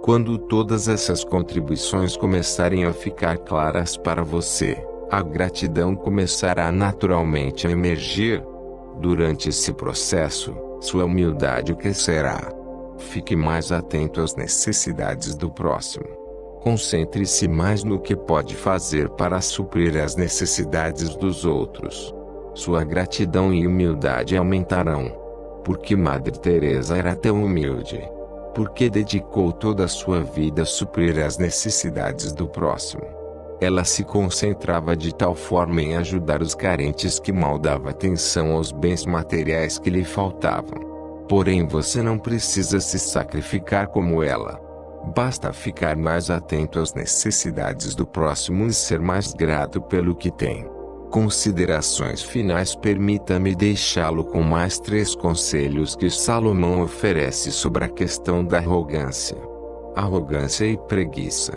Quando todas essas contribuições começarem a ficar claras para você, a gratidão começará naturalmente a emergir. Durante esse processo, sua humildade crescerá. Fique mais atento às necessidades do próximo. Concentre-se mais no que pode fazer para suprir as necessidades dos outros. Sua gratidão e humildade aumentarão. Porque Madre Teresa era tão humilde? Porque dedicou toda a sua vida a suprir as necessidades do próximo. Ela se concentrava de tal forma em ajudar os carentes que mal dava atenção aos bens materiais que lhe faltavam. Porém, você não precisa se sacrificar como ela. Basta ficar mais atento às necessidades do próximo e ser mais grato pelo que tem. Considerações finais. Permita-me deixá-lo com mais 3 conselhos que Salomão oferece sobre a questão da arrogância. Arrogância e preguiça.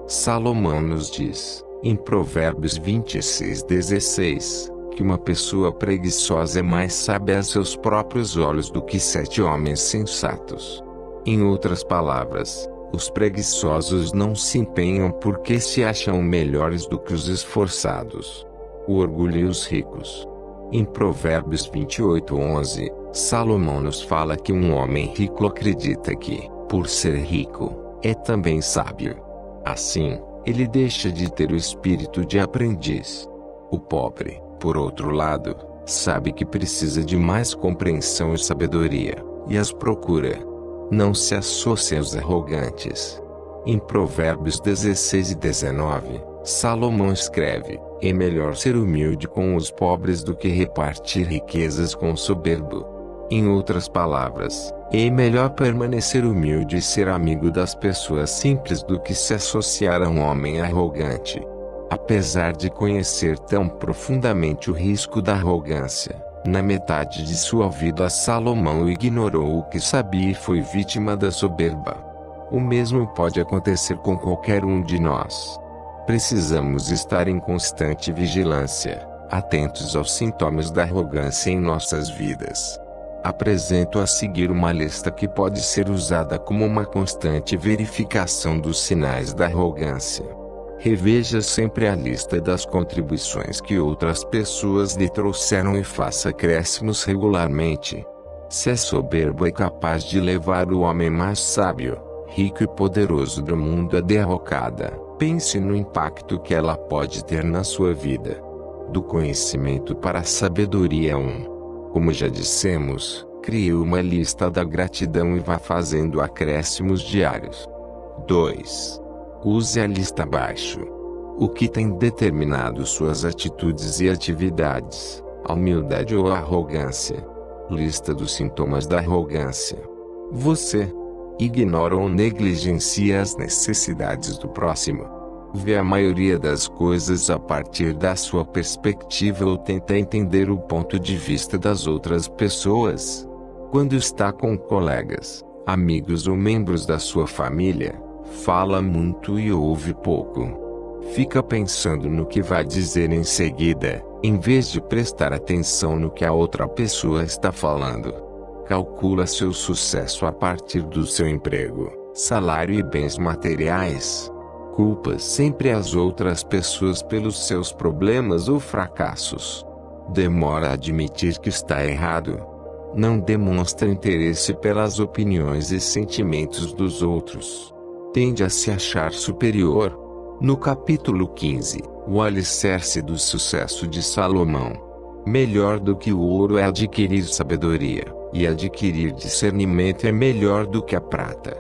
Salomão nos diz, em Provérbios 26:16, que uma pessoa preguiçosa é mais sábia a seus próprios olhos do que 7 homens sensatos. Em outras palavras, os preguiçosos não se empenham porque se acham melhores do que os esforçados. O orgulho e os ricos. Em Provérbios 28:11, Salomão nos fala que um homem rico acredita que, por ser rico, é também sábio. Assim, ele deixa de ter o espírito de aprendiz. O pobre, por outro lado, sabe que precisa de mais compreensão e sabedoria, e as procura. Não se associe aos arrogantes. Em Provérbios 16:19, Salomão escreve: é melhor ser humilde com os pobres do que repartir riquezas com o soberbo. Em outras palavras, é melhor permanecer humilde e ser amigo das pessoas simples do que se associar a um homem arrogante. Apesar de conhecer tão profundamente o risco da arrogância, na metade de sua vida Salomão ignorou o que sabia e foi vítima da soberba. O mesmo pode acontecer com qualquer um de nós. Precisamos estar em constante vigilância, atentos aos sintomas da arrogância em nossas vidas. Apresento a seguir uma lista que pode ser usada como uma constante verificação dos sinais da arrogância. Reveja sempre a lista das contribuições que outras pessoas lhe trouxeram e faça acréscimos regularmente. Se é soberbo é capaz de levar o homem mais sábio, rico e poderoso do mundo à derrocada, pense no impacto que ela pode ter na sua vida. Do conhecimento para a sabedoria 1. Como já dissemos, crie uma lista da gratidão e vá fazendo acréscimos diários. 2. Use a lista abaixo. O que tem determinado suas atitudes e atividades, a humildade ou a arrogância? Lista dos sintomas da arrogância. Você ignora ou negligencia as necessidades do próximo. Vê a maioria das coisas a partir da sua perspectiva ou tenta entender o ponto de vista das outras pessoas. Quando está com colegas, amigos ou membros da sua família, fala muito e ouve pouco. Fica pensando no que vai dizer em seguida, em vez de prestar atenção no que a outra pessoa está falando. Calcula seu sucesso a partir do seu emprego, salário e bens materiais. Culpa sempre as outras pessoas pelos seus problemas ou fracassos. Demora a admitir que está errado. Não demonstra interesse pelas opiniões e sentimentos dos outros. Tende a se achar superior. No capítulo 15, o alicerce do sucesso de Salomão. Melhor do que o ouro é adquirir sabedoria, e adquirir discernimento é melhor do que a prata.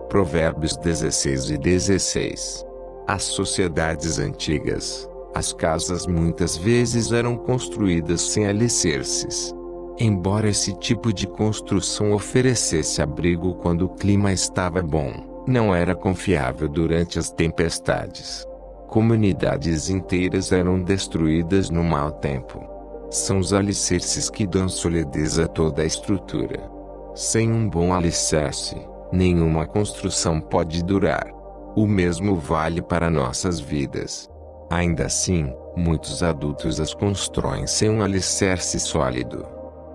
Provérbios 16:16. As sociedades antigas, as casas muitas vezes eram construídas sem alicerces. Embora esse tipo de construção oferecesse abrigo quando o clima estava bom, não era confiável durante as tempestades. Comunidades inteiras eram destruídas no mau tempo. São os alicerces que dão solidez a toda a estrutura. Sem um bom alicerce, nenhuma construção pode durar. O mesmo vale para nossas vidas. Ainda assim, muitos adultos as constroem sem um alicerce sólido.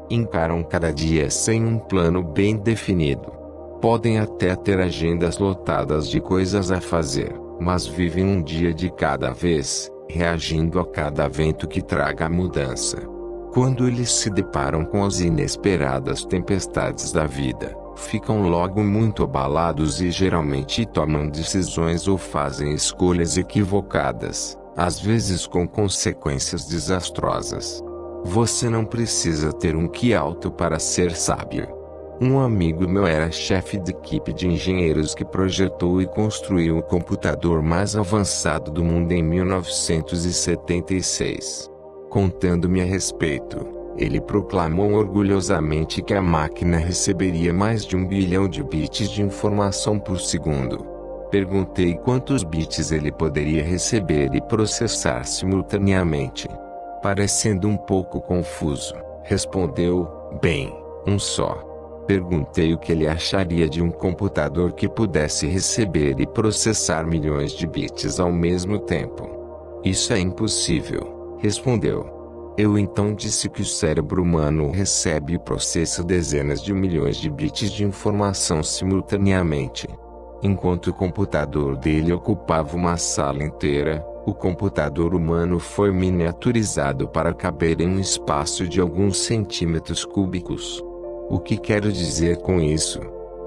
Encaram cada dia sem um plano bem definido. Podem até ter agendas lotadas de coisas a fazer, mas vivem um dia de cada vez, reagindo a cada evento que traga a mudança. Quando eles se deparam com as inesperadas tempestades da vida, ficam logo muito abalados e geralmente tomam decisões ou fazem escolhas equivocadas, às vezes com consequências desastrosas. Você não precisa ter um QI alto para ser sábio. Um amigo meu era chefe de equipe de engenheiros que projetou e construiu o computador mais avançado do mundo em 1976. Contando-me a respeito, ele proclamou orgulhosamente que a máquina receberia mais de 1 bilhão de bits de informação por segundo. Perguntei quantos bits ele poderia receber e processar simultaneamente. Parecendo um pouco confuso, respondeu: bem, um só. Perguntei o que ele acharia de um computador que pudesse receber e processar milhões de bits ao mesmo tempo. Isso é impossível, respondeu. Eu então disse que o cérebro humano recebe e processa dezenas de milhões de bits de informação simultaneamente. Enquanto o computador dele ocupava uma sala inteira, o computador humano foi miniaturizado para caber em um espaço de alguns centímetros cúbicos. O que quero dizer com isso?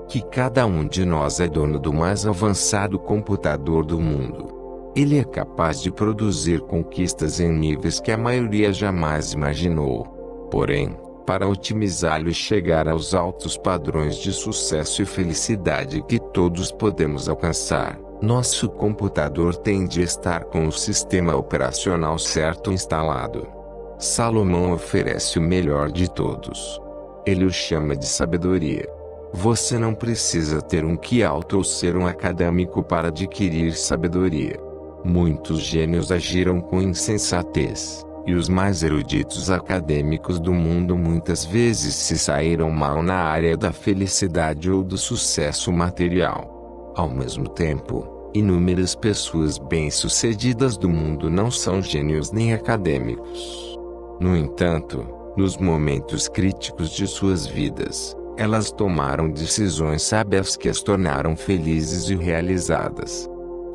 Que cada um de nós é dono do mais avançado computador do mundo. Ele é capaz de produzir conquistas em níveis que a maioria jamais imaginou. Porém, para otimizá-lo e chegar aos altos padrões de sucesso e felicidade que todos podemos alcançar, nosso computador tem de estar com o sistema operacional certo instalado. Salomão oferece o melhor de todos. Ele o chama de sabedoria. Você não precisa ter um QI alto ou ser um acadêmico para adquirir sabedoria. Muitos gênios agiram com insensatez, e os mais eruditos acadêmicos do mundo muitas vezes se saíram mal na área da felicidade ou do sucesso material. Ao mesmo tempo, inúmeras pessoas bem-sucedidas do mundo não são gênios nem acadêmicos. No entanto, nos momentos críticos de suas vidas, elas tomaram decisões sábias que as tornaram felizes e realizadas.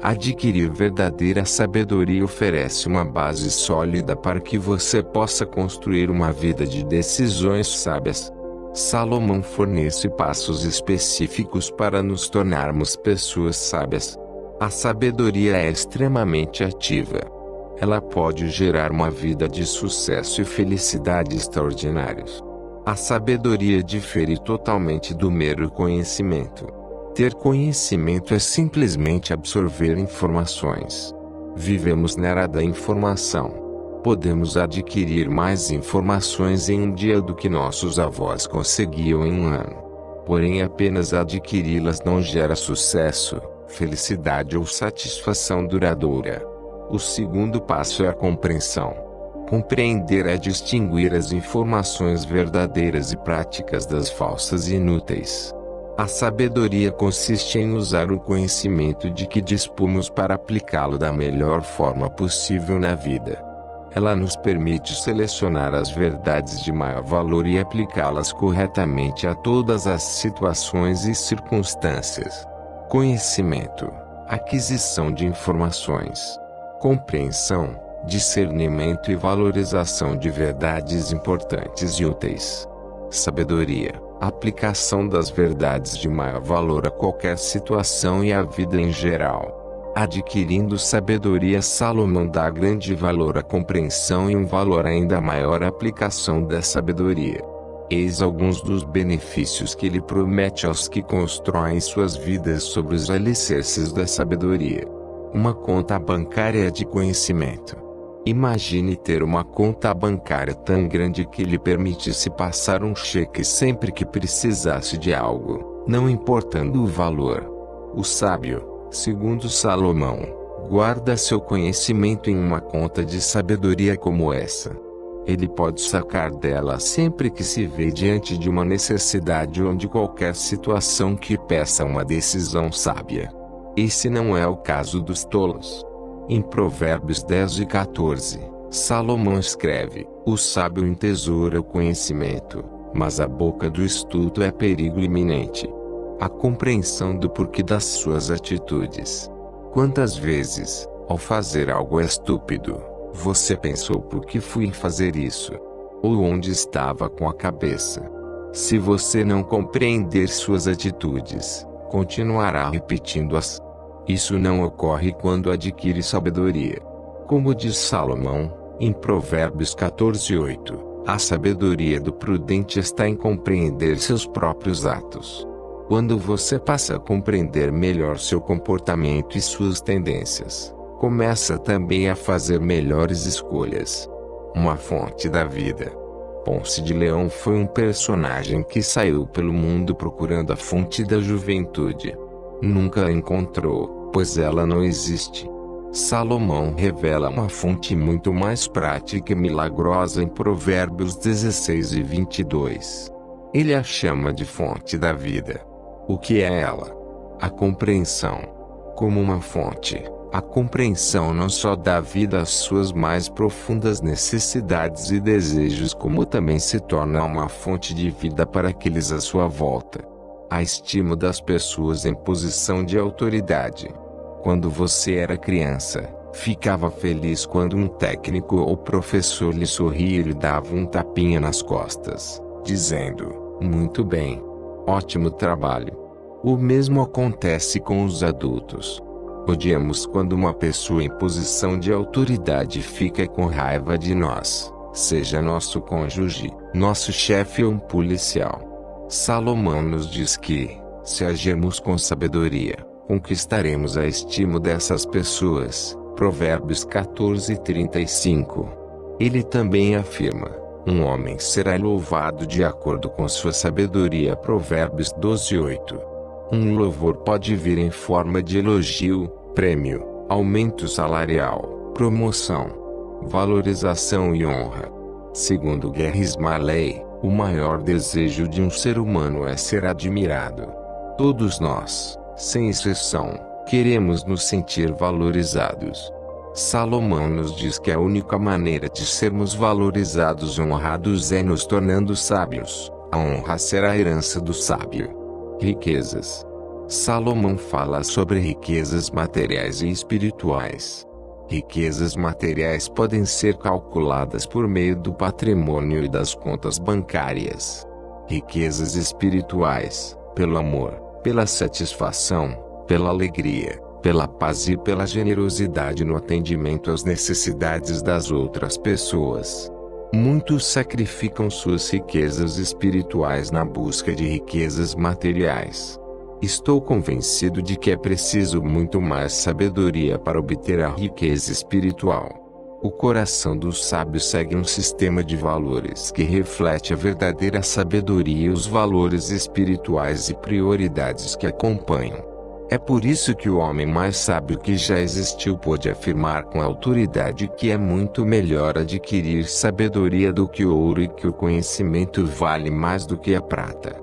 Adquirir verdadeira sabedoria oferece uma base sólida para que você possa construir uma vida de decisões sábias. Salomão fornece passos específicos para nos tornarmos pessoas sábias. A sabedoria é extremamente ativa. Ela pode gerar uma vida de sucesso e felicidade extraordinários. A sabedoria difere totalmente do mero conhecimento. Ter conhecimento é simplesmente absorver informações. Vivemos na era da informação. Podemos adquirir mais informações em um dia do que nossos avós conseguiam em um ano. Porém, apenas adquiri-las não gera sucesso, felicidade ou satisfação duradoura. O segundo passo é a compreensão. Compreender é distinguir as informações verdadeiras e práticas das falsas e inúteis. A sabedoria consiste em usar o conhecimento de que dispomos para aplicá-lo da melhor forma possível na vida. Ela nos permite selecionar as verdades de maior valor e aplicá-las corretamente a todas as situações e circunstâncias. Conhecimento, aquisição de informações. Compreensão, discernimento e valorização de verdades importantes e úteis. Sabedoria, aplicação das verdades de maior valor a qualquer situação e à vida em geral. Adquirindo sabedoria, Salomão dá grande valor à compreensão e um valor ainda maior à aplicação da sabedoria. Eis alguns dos benefícios que ele promete aos que constroem suas vidas sobre os alicerces da sabedoria. Uma conta bancária de conhecimento. Imagine ter uma conta bancária tão grande que lhe permitisse passar um cheque sempre que precisasse de algo, não importando o valor. O sábio, segundo Salomão, guarda seu conhecimento em uma conta de sabedoria como essa. Ele pode sacar dela sempre que se vê diante de uma necessidade ou de qualquer situação que peça uma decisão sábia. Esse não é o caso dos tolos. Em Provérbios 10:14, Salomão escreve: o sábio entesoura o conhecimento, mas a boca do estulto é perigo iminente. A compreensão do porquê das suas atitudes. Quantas vezes, ao fazer algo estúpido, você pensou por que fui fazer isso? Ou onde estava com a cabeça? Se você não compreender suas atitudes, continuará repetindo-as. Isso não ocorre quando adquire sabedoria. Como diz Salomão, em Provérbios 14:8, a sabedoria do prudente está em compreender seus próprios atos. Quando você passa a compreender melhor seu comportamento e suas tendências, começa também a fazer melhores escolhas. Uma fonte da vida. Ponce de Leão foi um personagem que saiu pelo mundo procurando a fonte da juventude. Nunca a encontrou, pois ela não existe. Salomão revela uma fonte muito mais prática e milagrosa em Provérbios 16:22. Ele a chama de fonte da vida. O que é ela? A compreensão. Como uma fonte, a compreensão não só dá vida às suas mais profundas necessidades e desejos, como também se torna uma fonte de vida para aqueles à sua volta. A estima das pessoas em posição de autoridade. Quando você era criança, ficava feliz quando um técnico ou professor lhe sorria e lhe dava um tapinha nas costas, dizendo: "Muito bem. Ótimo trabalho." O mesmo acontece com os adultos. Odiamos quando uma pessoa em posição de autoridade fica com raiva de nós, seja nosso cônjuge, nosso chefe ou um policial. Salomão nos diz que, se agirmos com sabedoria, conquistaremos a estima dessas pessoas. Provérbios 14:35. Ele também afirma: um homem será louvado de acordo com sua sabedoria. Provérbios 12:8. Um louvor pode vir em forma de elogio, prêmio, aumento salarial, promoção, valorização e honra. Segundo Gary Smalley, o maior desejo de um ser humano é ser admirado. Todos nós, sem exceção, queremos nos sentir valorizados. Salomão nos diz que a única maneira de sermos valorizados e honrados é nos tornando sábios. A honra será a herança do sábio. Riquezas. Salomão fala sobre riquezas materiais e espirituais. Riquezas materiais podem ser calculadas por meio do patrimônio e das contas bancárias. Riquezas espirituais, pelo amor, pela satisfação, pela alegria, pela paz e pela generosidade no atendimento às necessidades das outras pessoas. Muitos sacrificam suas riquezas espirituais na busca de riquezas materiais. Estou convencido de que é preciso muito mais sabedoria para obter a riqueza espiritual. O coração do sábio segue um sistema de valores que reflete a verdadeira sabedoria e os valores espirituais e prioridades que acompanham. É por isso que o homem mais sábio que já existiu pôde afirmar com autoridade que é muito melhor adquirir sabedoria do que o ouro e que o conhecimento vale mais do que a prata.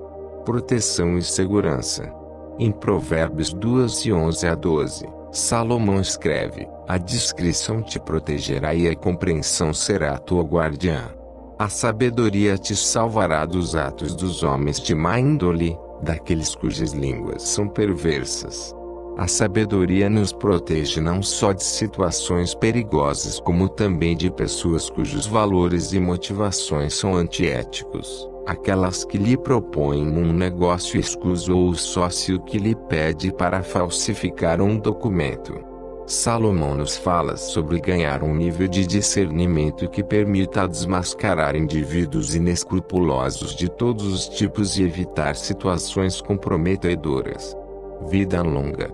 Proteção e segurança. Em Provérbios 2:11-12, Salomão escreve: a discrição te protegerá e a compreensão será a tua guardiã. A sabedoria te salvará dos atos dos homens de má índole, daqueles cujas línguas são perversas. A sabedoria nos protege não só de situações perigosas, como também de pessoas cujos valores e motivações são antiéticos, aquelas que lhe propõem um negócio escuso ou o sócio que lhe pede para falsificar um documento. Salomão nos fala sobre ganhar um nível de discernimento que permita desmascarar indivíduos inescrupulosos de todos os tipos e evitar situações comprometedoras. Vida longa.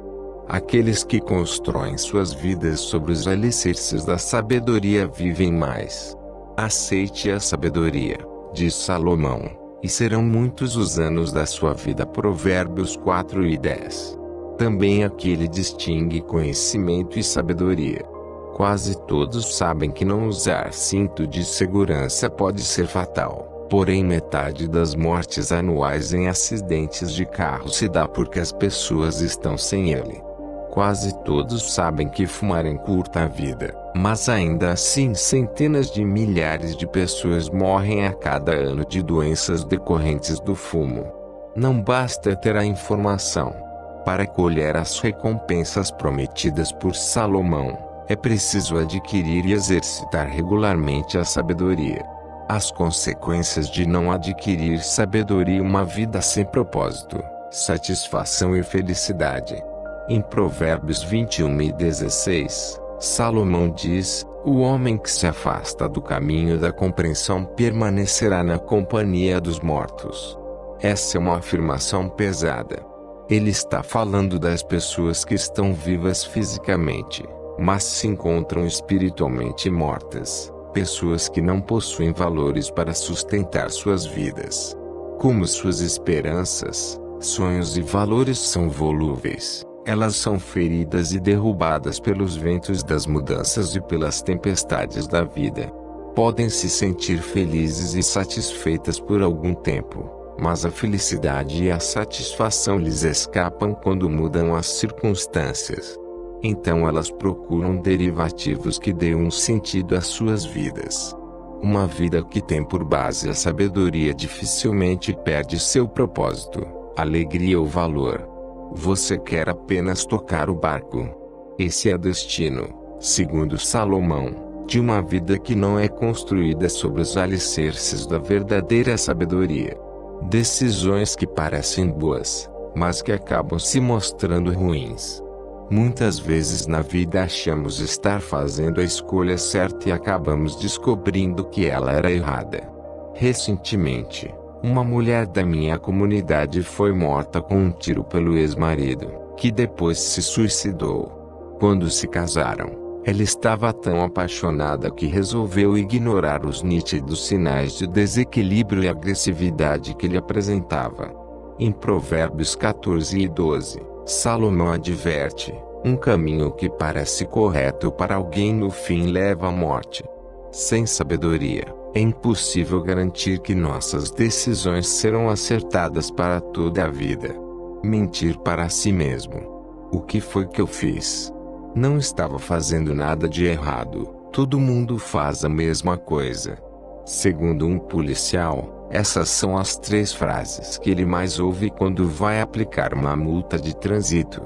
Aqueles que constroem suas vidas sobre os alicerces da sabedoria vivem mais. Aceite a sabedoria, diz Salomão, e serão muitos os anos da sua vida. Provérbios 4:10. Também aqui ele distingue conhecimento e sabedoria. Quase todos sabem que não usar cinto de segurança pode ser fatal, porém metade das mortes anuais em acidentes de carro se dá porque as pessoas estão sem ele. Quase todos sabem que fumar encurta a vida, mas ainda assim centenas de milhares de pessoas morrem a cada ano de doenças decorrentes do fumo. Não basta ter a informação. Para colher as recompensas prometidas por Salomão, é preciso adquirir e exercitar regularmente a sabedoria. As consequências de não adquirir sabedoria: uma vida sem propósito, satisfação e felicidade. Em Provérbios 21:16, Salomão diz: o homem que se afasta do caminho da compreensão permanecerá na companhia dos mortos. Essa é uma afirmação pesada. Ele está falando das pessoas que estão vivas fisicamente, mas se encontram espiritualmente mortas. Pessoas que não possuem valores para sustentar suas vidas. Como suas esperanças, sonhos e valores são volúveis, elas são feridas e derrubadas pelos ventos das mudanças e pelas tempestades da vida. Podem se sentir felizes e satisfeitas por algum tempo, mas a felicidade e a satisfação lhes escapam quando mudam as circunstâncias. Então elas procuram derivativos que dêem um sentido às suas vidas. Uma vida que tem por base a sabedoria dificilmente perde seu propósito, alegria ou valor. Você quer apenas tocar o barco. Esse é o destino, segundo Salomão, de uma vida que não é construída sobre os alicerces da verdadeira sabedoria. Decisões que parecem boas, mas que acabam se mostrando ruins. Muitas vezes na vida achamos estar fazendo a escolha certa e acabamos descobrindo que ela era errada. Recentemente, uma mulher da minha comunidade foi morta com um tiro pelo ex-marido, que depois se suicidou. Quando se casaram, ela estava tão apaixonada que resolveu ignorar os nítidos sinais de desequilíbrio e agressividade que ele apresentava. Em Provérbios 14:12, Salomão adverte: um caminho que parece correto para alguém no fim leva à morte. Sem sabedoria, é impossível garantir que nossas decisões serão acertadas para toda a vida. Mentir para si mesmo. O que foi que eu fiz? Não estava fazendo nada de errado, todo mundo faz a mesma coisa. Segundo um policial, essas são as 3 frases que ele mais ouve quando vai aplicar uma multa de trânsito.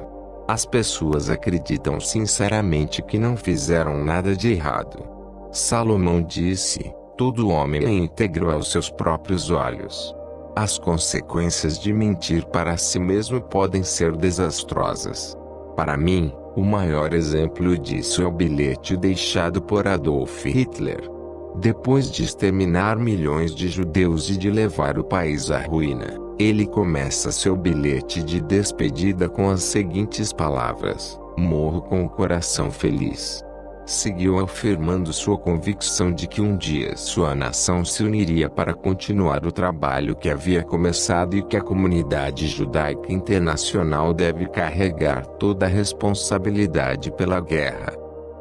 As pessoas acreditam sinceramente que não fizeram nada de errado. Salomão disse: todo homem é íntegro aos seus próprios olhos. As consequências de mentir para si mesmo podem ser desastrosas. Para mim, o maior exemplo disso é o bilhete deixado por Adolf Hitler. Depois de exterminar milhões de judeus e de levar o país à ruína, ele começa seu bilhete de despedida com as seguintes palavras: morro com o coração feliz. Seguiu afirmando sua convicção de que um dia sua nação se uniria para continuar o trabalho que havia começado e que a comunidade judaica internacional deve carregar toda a responsabilidade pela guerra.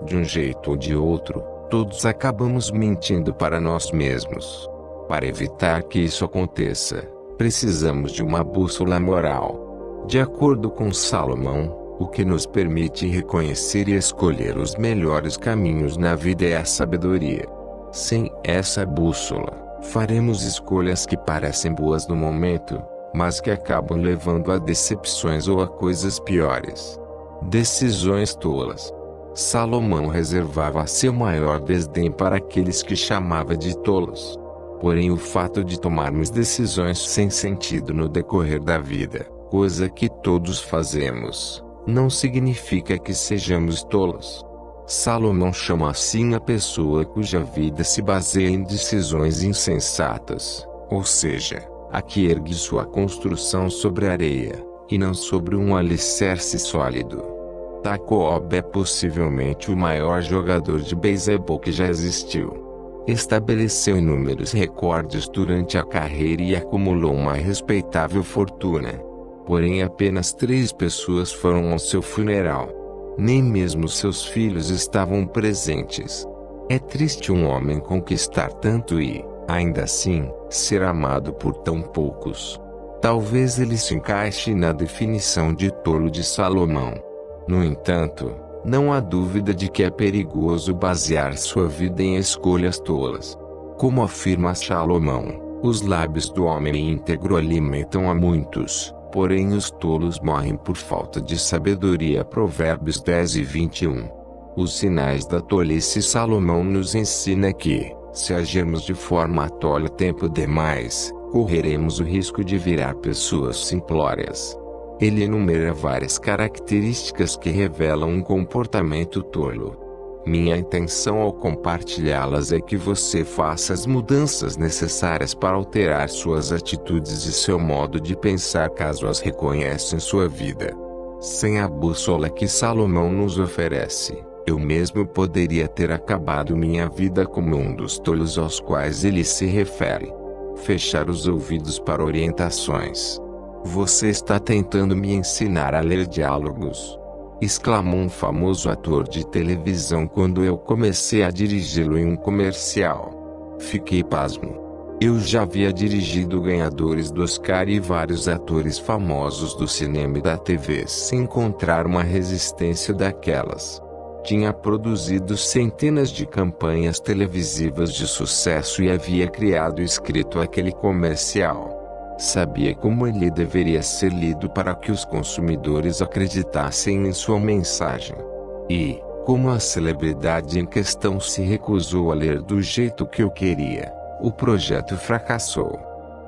De um jeito ou de outro, todos acabamos mentindo para nós mesmos. Para evitar que isso aconteça, precisamos de uma bússola moral. De acordo com Salomão, o que nos permite reconhecer e escolher os melhores caminhos na vida é a sabedoria. Sem essa bússola, faremos escolhas que parecem boas no momento, mas que acabam levando a decepções ou a coisas piores. Decisões tolas. Salomão reservava seu maior desdém para aqueles que chamava de tolos. Porém, o fato de tomarmos decisões sem sentido no decorrer da vida, coisa que todos fazemos, não significa que sejamos tolos. Salomão chama assim a pessoa cuja vida se baseia em decisões insensatas, ou seja, a que ergue sua construção sobre areia, e não sobre um alicerce sólido. Jacob é possivelmente o maior jogador de beisebol que já existiu. Estabeleceu inúmeros recordes durante a carreira e acumulou uma respeitável fortuna. Porém, apenas 3 pessoas foram ao seu funeral. Nem mesmo seus filhos estavam presentes. É triste um homem conquistar tanto e, ainda assim, ser amado por tão poucos. Talvez ele se encaixe na definição de tolo de Salomão. No entanto, não há dúvida de que é perigoso basear sua vida em escolhas tolas. Como afirma Salomão, Os lábios do homem íntegro alimentam a muitos, porém os tolos morrem por falta de sabedoria. Provérbios 10:21. Os sinais da tolice. Salomão nos ensina que, se agirmos de forma tola tempo demais, correremos o risco de virar pessoas simplórias. Ele enumera várias características que revelam um comportamento tolo. Minha intenção ao compartilhá-las é que você faça as mudanças necessárias para alterar suas atitudes e seu modo de pensar caso as reconheça em sua vida. Sem a bússola que Salomão nos oferece, eu mesmo poderia ter acabado minha vida como um dos tolos aos quais ele se refere. Fechar os ouvidos para orientações. Você está tentando me ensinar a ler diálogos? Exclamou um famoso ator de televisão quando eu comecei a dirigi-lo em um comercial. Fiquei pasmo. Eu já havia dirigido ganhadores do Oscar e vários atores famosos do cinema e da TV sem encontrar uma resistência daquelas. Tinha produzido centenas de campanhas televisivas de sucesso e havia criado e escrito aquele comercial. Sabia como ele deveria ser lido para que os consumidores acreditassem em sua mensagem. E, como a celebridade em questão se recusou a ler do jeito que eu queria, o projeto fracassou.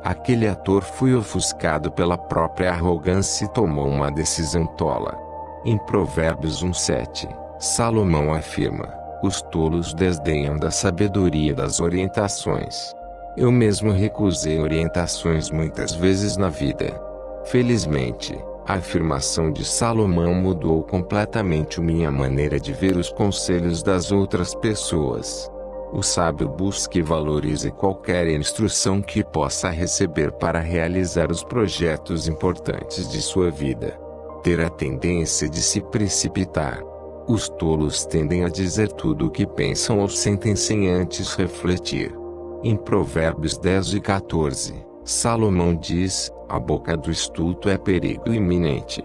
Aquele ator foi ofuscado pela própria arrogância e tomou uma decisão tola. Em Provérbios 1:7, Salomão afirma: os tolos desdenham da sabedoria das orientações. Eu mesmo recusei orientações muitas vezes na vida. Felizmente, a afirmação de Salomão mudou completamente minha maneira de ver os conselhos das outras pessoas. O sábio busca e valoriza qualquer instrução que possa receber para realizar os projetos importantes de sua vida. Ter a tendência de se precipitar. Os tolos tendem a dizer tudo o que pensam ou sentem sem antes refletir. Em Provérbios 10:14, Salomão diz: a boca do estulto é perigo iminente.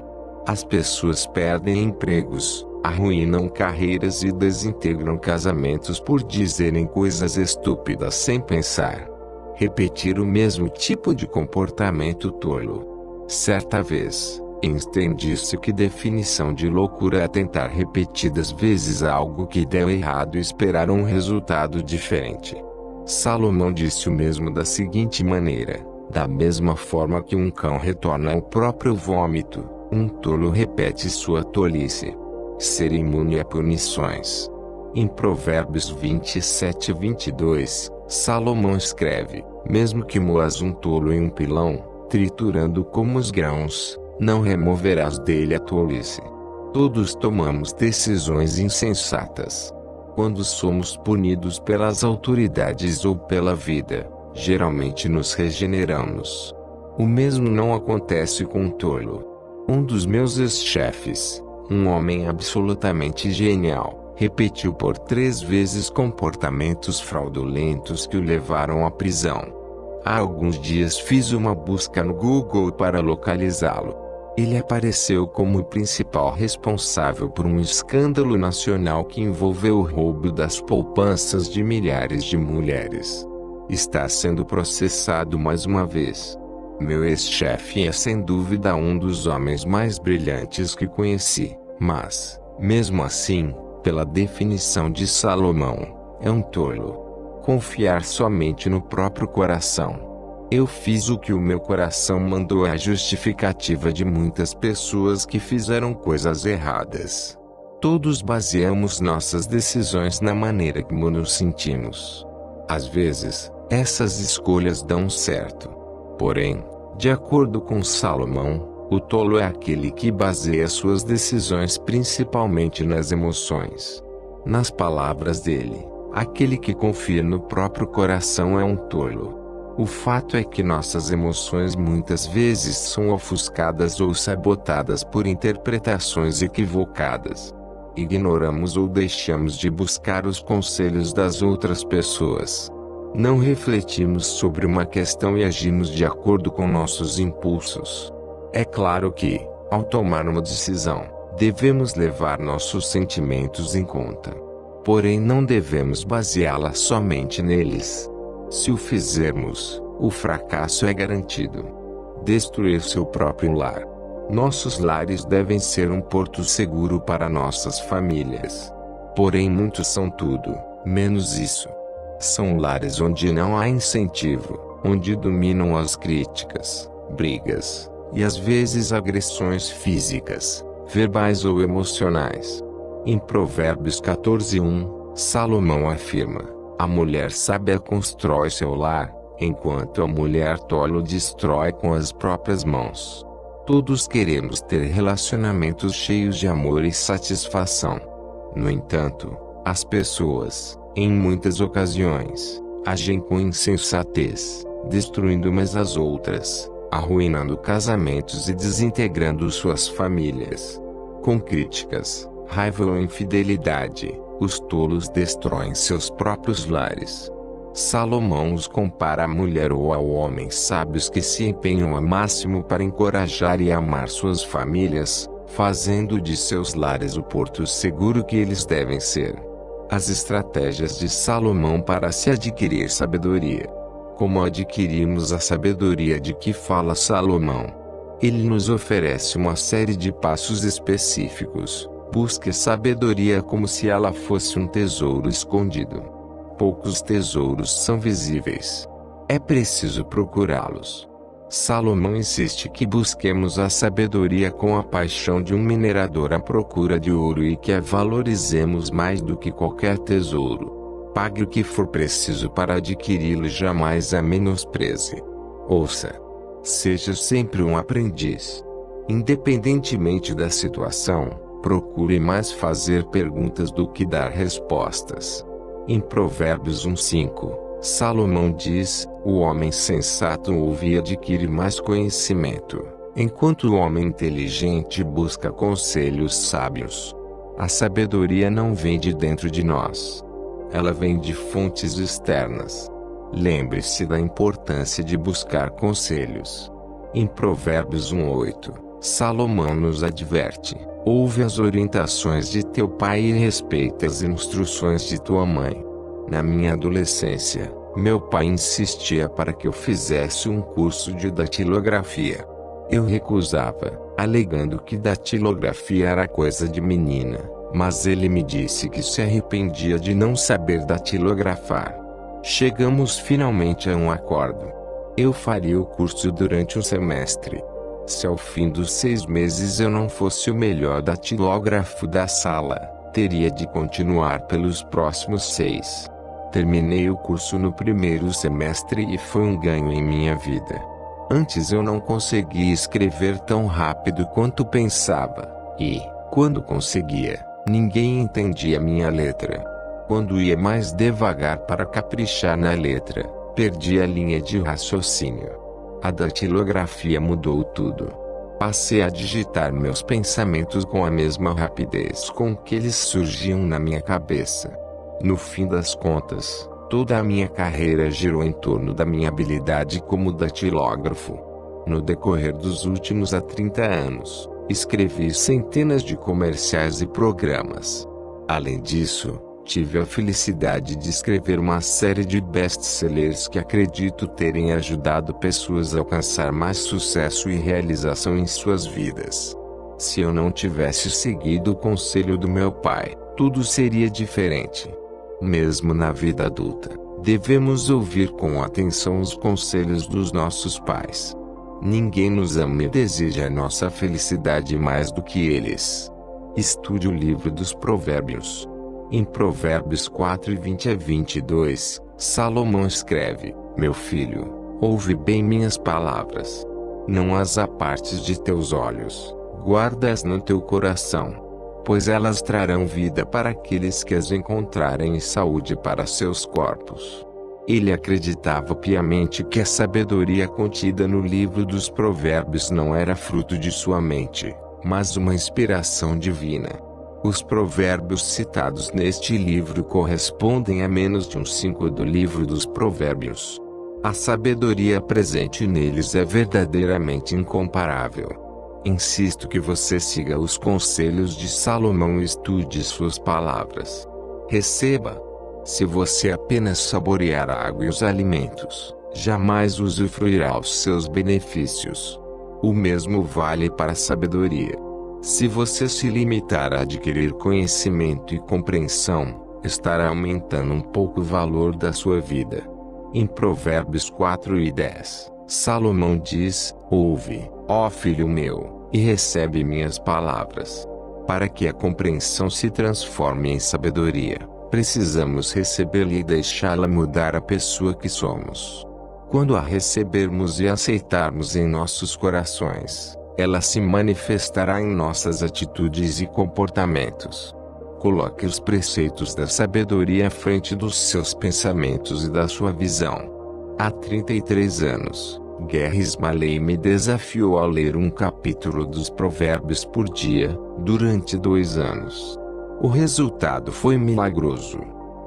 As pessoas perdem empregos, arruinam carreiras e desintegram casamentos por dizerem coisas estúpidas sem pensar. Repetir o mesmo tipo de comportamento tolo. Certa vez, Einstein disse que definição de loucura é tentar repetidas vezes algo que deu errado e esperar um resultado diferente. Salomão disse o mesmo da seguinte maneira: da mesma forma que um cão retorna ao próprio vômito, um tolo repete sua tolice. Ser imune a punições. Em Provérbios 27:22, Salomão escreve: mesmo que moas um tolo em um pilão, triturando como os grãos, não removerás dele a tolice. Todos tomamos decisões insensatas. Quando somos punidos pelas autoridades ou pela vida, geralmente nos regeneramos. O mesmo não acontece com um tolo. Um dos meus ex-chefes, um homem absolutamente genial, repetiu por 3 vezes comportamentos fraudulentos que o levaram à prisão. Há alguns dias fiz uma busca no Google para localizá-lo. Ele apareceu como o principal responsável por um escândalo nacional que envolveu o roubo das poupanças de milhares de mulheres. Está sendo processado mais uma vez. Meu ex-chefe é sem dúvida um dos homens mais brilhantes que conheci, mas, mesmo assim, pela definição de Salomão, é um tolo. Confiar somente no próprio coração. Eu fiz o que o meu coração mandou, é a justificativa de muitas pessoas que fizeram coisas erradas. Todos baseamos nossas decisões na maneira como nos sentimos. Às vezes, essas escolhas dão certo. Porém, de acordo com Salomão, o tolo é aquele que baseia suas decisões principalmente nas emoções. Nas palavras dele, aquele que confia no próprio coração é um tolo. O fato é que nossas emoções muitas vezes são ofuscadas ou sabotadas por interpretações equivocadas. Ignoramos ou deixamos de buscar os conselhos das outras pessoas. Não refletimos sobre uma questão e agimos de acordo com nossos impulsos. É claro que, ao tomar uma decisão, devemos levar nossos sentimentos em conta. Porém, não devemos baseá-la somente neles. Se o fizermos, o fracasso é garantido. Destruir seu próprio lar. Nossos lares devem ser um porto seguro para nossas famílias. Porém, muitos são tudo, menos isso. São lares onde não há incentivo, onde dominam as críticas, brigas, e às vezes agressões físicas, verbais ou emocionais. Em Provérbios 14:1, Salomão afirma: a mulher sábia constrói seu lar, enquanto a mulher tola o destrói com as próprias mãos. Todos queremos ter relacionamentos cheios de amor e satisfação. No entanto, as pessoas, em muitas ocasiões, agem com insensatez, destruindo umas às outras, arruinando casamentos e desintegrando suas famílias. Com críticas, raiva ou infidelidade, os tolos destroem seus próprios lares. Salomão os compara à mulher ou ao homem sábios que se empenham ao máximo para encorajar e amar suas famílias, fazendo de seus lares o porto seguro que eles devem ser. As estratégias de Salomão para se adquirir sabedoria. Como adquirimos a sabedoria de que fala Salomão? Ele nos oferece uma série de passos específicos. Busque sabedoria como se ela fosse um tesouro escondido. Poucos tesouros são visíveis. É preciso procurá-los. Salomão insiste que busquemos a sabedoria com a paixão de um minerador à procura de ouro e que a valorizemos mais do que qualquer tesouro. Pague o que for preciso para adquiri-lo e jamais a menospreze. Ouça. Seja sempre um aprendiz. Independentemente da situação, procure mais fazer perguntas do que dar respostas. Em Provérbios 1:5, Salomão diz: o homem sensato ouve e adquire mais conhecimento, enquanto o homem inteligente busca conselhos sábios. A sabedoria não vem de dentro de nós. Ela vem de fontes externas. Lembre-se da importância de buscar conselhos. Em Provérbios 1:8, Salomão nos adverte: ouve as orientações de teu pai e respeita as instruções de tua mãe. Na minha adolescência, meu pai insistia para que eu fizesse um curso de datilografia. Eu recusava, alegando que datilografia era coisa de menina, mas ele me disse que se arrependia de não saber datilografar. Chegamos finalmente a um acordo. Eu faria o curso durante um semestre. Se ao fim dos 6 meses eu não fosse o melhor datilógrafo da sala, teria de continuar pelos próximos 6. Terminei o curso no primeiro semestre e foi um ganho em minha vida. Antes eu não conseguia escrever tão rápido quanto pensava, e, quando conseguia, ninguém entendia minha letra. Quando ia mais devagar para caprichar na letra, perdi a linha de raciocínio. A datilografia mudou tudo. Passei a digitar meus pensamentos com a mesma rapidez com que eles surgiam na minha cabeça. No fim das contas, toda a minha carreira girou em torno da minha habilidade como datilógrafo. No decorrer dos últimos 30 anos, escrevi centenas de comerciais e programas. Além disso, tive a felicidade de escrever uma série de best-sellers que acredito terem ajudado pessoas a alcançar mais sucesso e realização em suas vidas. Se eu não tivesse seguido o conselho do meu pai, tudo seria diferente. Mesmo na vida adulta, devemos ouvir com atenção os conselhos dos nossos pais. Ninguém nos ama e deseja a nossa felicidade mais do que eles. Estude o livro dos Provérbios. Em Provérbios 4:20-22, Salomão escreve: meu filho, ouve bem minhas palavras. Não as apartes de teus olhos, guarda-as no teu coração, pois elas trarão vida para aqueles que as encontrarem e saúde para seus corpos. Ele acreditava piamente que a sabedoria contida no livro dos Provérbios não era fruto de sua mente, mas uma inspiração divina. Os provérbios citados neste livro correspondem a menos de 1/5 do livro dos Provérbios. A sabedoria presente neles é verdadeiramente incomparável. Insisto que você siga os conselhos de Salomão e estude suas palavras. Receba. Se você apenas saborear a água e os alimentos, jamais usufruirá os seus benefícios. O mesmo vale para a sabedoria. Se você se limitar a adquirir conhecimento e compreensão, estará aumentando um pouco o valor da sua vida. Em Provérbios 4:10, Salomão diz: ouve, ó filho meu, e recebe minhas palavras. Para que a compreensão se transforme em sabedoria, precisamos recebê-la e deixá-la mudar a pessoa que somos. Quando a recebermos e aceitarmos em nossos corações, ela se manifestará em nossas atitudes e comportamentos. Coloque os preceitos da sabedoria à frente dos seus pensamentos e da sua visão. Há 33 anos, Gary Smalley me desafiou a ler um capítulo dos Provérbios por dia, durante 2 anos. O resultado foi milagroso.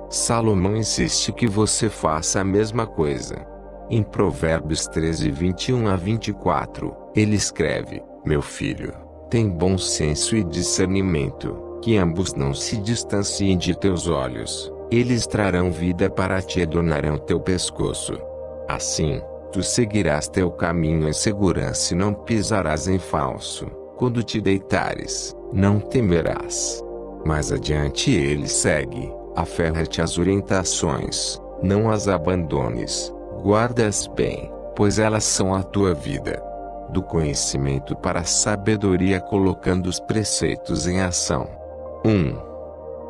Salomão insiste que você faça a mesma coisa. Em Provérbios 13:21-24, ele escreve: meu filho, tem bom senso e discernimento, que ambos não se distanciem de teus olhos, eles trarão vida para ti e adornarão teu pescoço. Assim, tu seguirás teu caminho em segurança e não pisarás em falso. Quando te deitares, não temerás. Mais adiante ele segue: aferra-te às orientações, não as abandones, guarda-as bem, pois elas são a tua vida. Do conhecimento para a sabedoria, colocando os preceitos em ação. 1.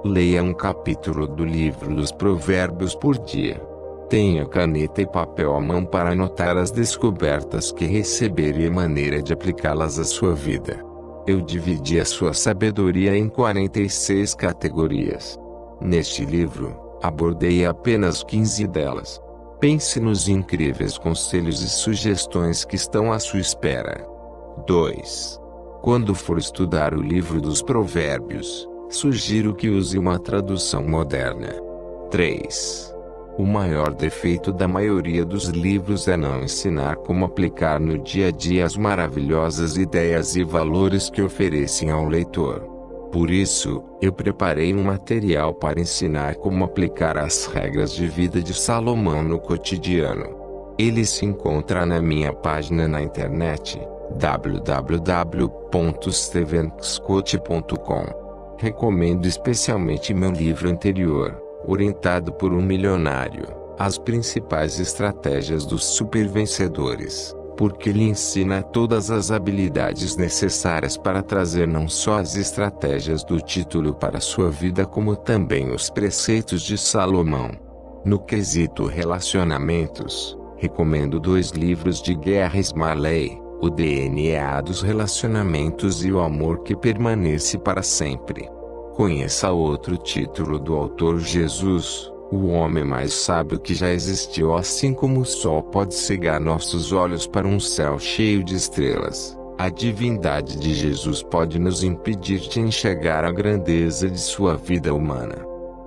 Leia um capítulo do livro dos Provérbios por dia. Tenha caneta e papel à mão para anotar as descobertas que receber e a maneira de aplicá-las à sua vida. Eu dividi a sua sabedoria em 46 categorias. Neste livro, abordei apenas 15 delas. Pense nos incríveis conselhos e sugestões que estão à sua espera. 2. Quando for estudar o livro dos Provérbios, sugiro que use uma tradução moderna. 3. O maior defeito da maioria dos livros é não ensinar como aplicar no dia a dia as maravilhosas ideias e valores que oferecem ao leitor. Por isso, eu preparei um material para ensinar como aplicar as regras de vida de Salomão no cotidiano. Ele se encontra na minha página na internet, www.stevenscott.com. Recomendo especialmente meu livro anterior, Orientado por um Milionário, As Principais Estratégias dos Supervencedores, porque ele ensina todas as habilidades necessárias para trazer não só as estratégias do título para a sua vida, como também os preceitos de Salomão. No quesito relacionamentos, recomendo 2 livros de Gary Smalley, O DNA dos Relacionamentos e O Amor que Permanece para Sempre. Conheça outro título do autor: Jesus, o homem mais sábio que já existiu. Assim como o sol pode cegar nossos olhos para um céu cheio de estrelas, a divindade de Jesus pode nos impedir de enxergar a grandeza de sua vida humana.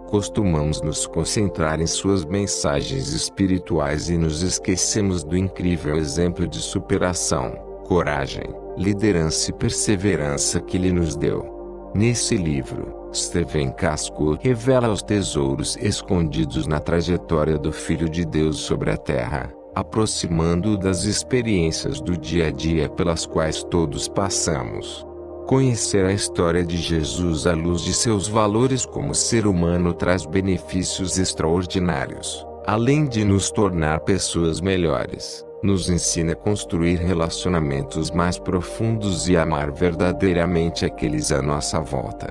Costumamos nos concentrar em suas mensagens espirituais e nos esquecemos do incrível exemplo de superação, coragem, liderança e perseverança que ele nos deu. Nesse livro, Steven Casco revela os tesouros escondidos na trajetória do Filho de Deus sobre a Terra, aproximando-o das experiências do dia a dia pelas quais todos passamos. Conhecer a história de Jesus à luz de seus valores como ser humano traz benefícios extraordinários, além de nos tornar pessoas melhores. Nos ensina a construir relacionamentos mais profundos e amar verdadeiramente aqueles à nossa volta.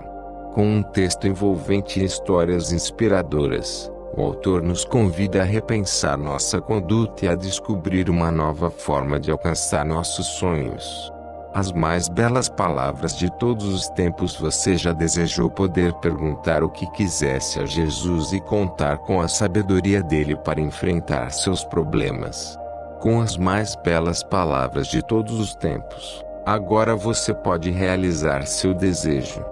Com um texto envolvente e histórias inspiradoras, o autor nos convida a repensar nossa conduta e a descobrir uma nova forma de alcançar nossos sonhos. As mais belas palavras de todos os tempos. Você já desejou poder perguntar o que quisesse a Jesus e contar com a sabedoria dele para enfrentar seus problemas? Com as mais belas palavras de todos os tempos, agora você pode realizar seu desejo.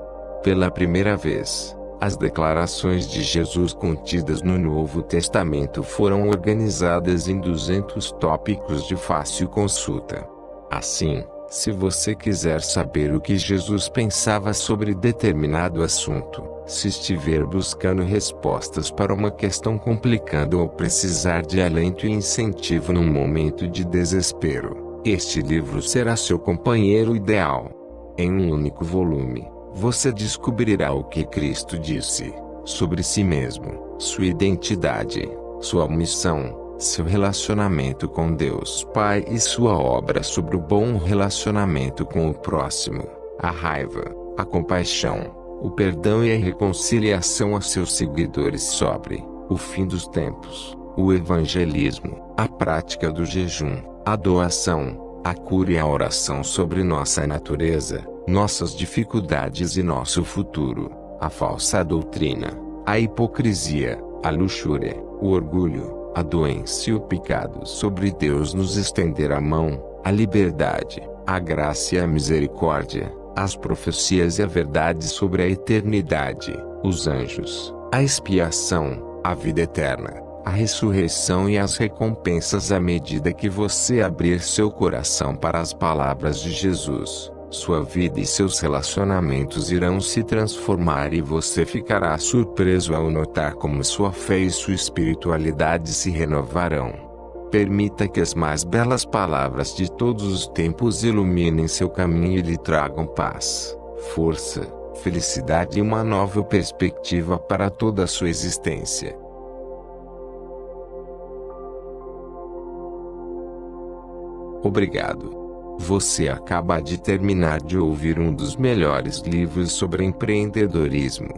Pela primeira vez, as declarações de Jesus contidas no Novo Testamento foram organizadas em 200 tópicos de fácil consulta. Assim, se você quiser saber o que Jesus pensava sobre determinado assunto, Se estiver buscando respostas para uma questão complicada ou precisar de alento e incentivo num momento de desespero, este livro será seu companheiro ideal. Em um único volume, você descobrirá o que Cristo disse sobre si mesmo, sua identidade, sua missão, seu relacionamento com Deus Pai e sua obra sobre o bom relacionamento com o próximo, a raiva, a compaixão, o perdão e a reconciliação a seus seguidores sobre o fim dos tempos, o evangelismo, a prática do jejum, a doação, a cura e a oração sobre nossa natureza, nossas dificuldades e nosso futuro, a falsa doutrina, a hipocrisia, a luxúria, o orgulho, a doença e o pecado sobre Deus nos estender a mão, a liberdade, a graça e a misericórdia, as profecias e a verdade sobre a eternidade, os anjos, a expiação, a vida eterna, a ressurreição e as recompensas à medida que você abrir seu coração para as palavras de Jesus. Sua vida e seus relacionamentos irão se transformar e você ficará surpreso ao notar como sua fé e sua espiritualidade se renovarão. Permita que as mais belas palavras de todos os tempos iluminem seu caminho e lhe tragam paz, força, felicidade e uma nova perspectiva para toda a sua existência. Obrigado. Você acaba de terminar de ouvir um dos melhores livros sobre empreendedorismo.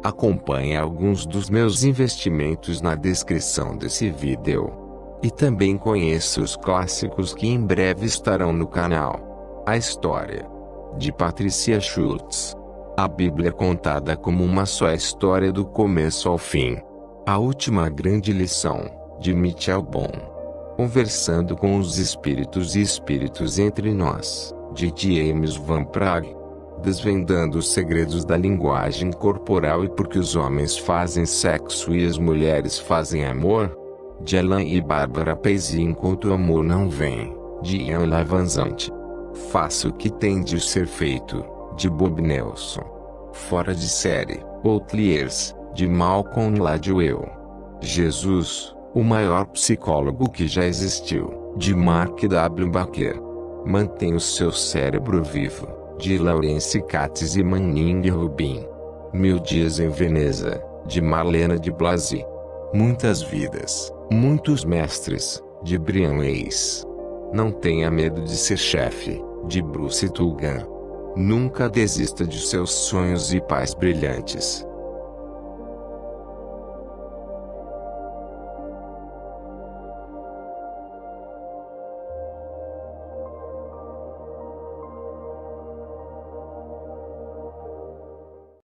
Acompanhe alguns dos meus investimentos na descrição desse vídeo. E também conheça os clássicos que em breve estarão no canal. A História, de Patricia Schultz. A Bíblia contada como uma só história do começo ao fim. A Última Grande Lição, de Mitchell Bon. Conversando com os Espíritos e Espíritos entre Nós, de James Van Praagh. Desvendando os segredos da linguagem corporal e por que os homens fazem sexo e as mulheres fazem amor, de Alan e Barbara Paes. Enquanto o amor não vem, de Ian Lavanzante. Faça o que tem de ser feito, de Bob Nelson. Fora de série, Outliers, de Malcolm Gladwell. Jesus, o maior psicólogo que já existiu, de Mark W. Baker. Mantenha o seu cérebro vivo, de Laurence Katz e Manning Rubin. 1000 Dias em Veneza, de Marlene de Blasi. Muitas Vidas, Muitos Mestres, de Brian Weiss. Não tenha medo de ser chefe, de Bruce Tulgan. Nunca desista de seus sonhos e pais brilhantes,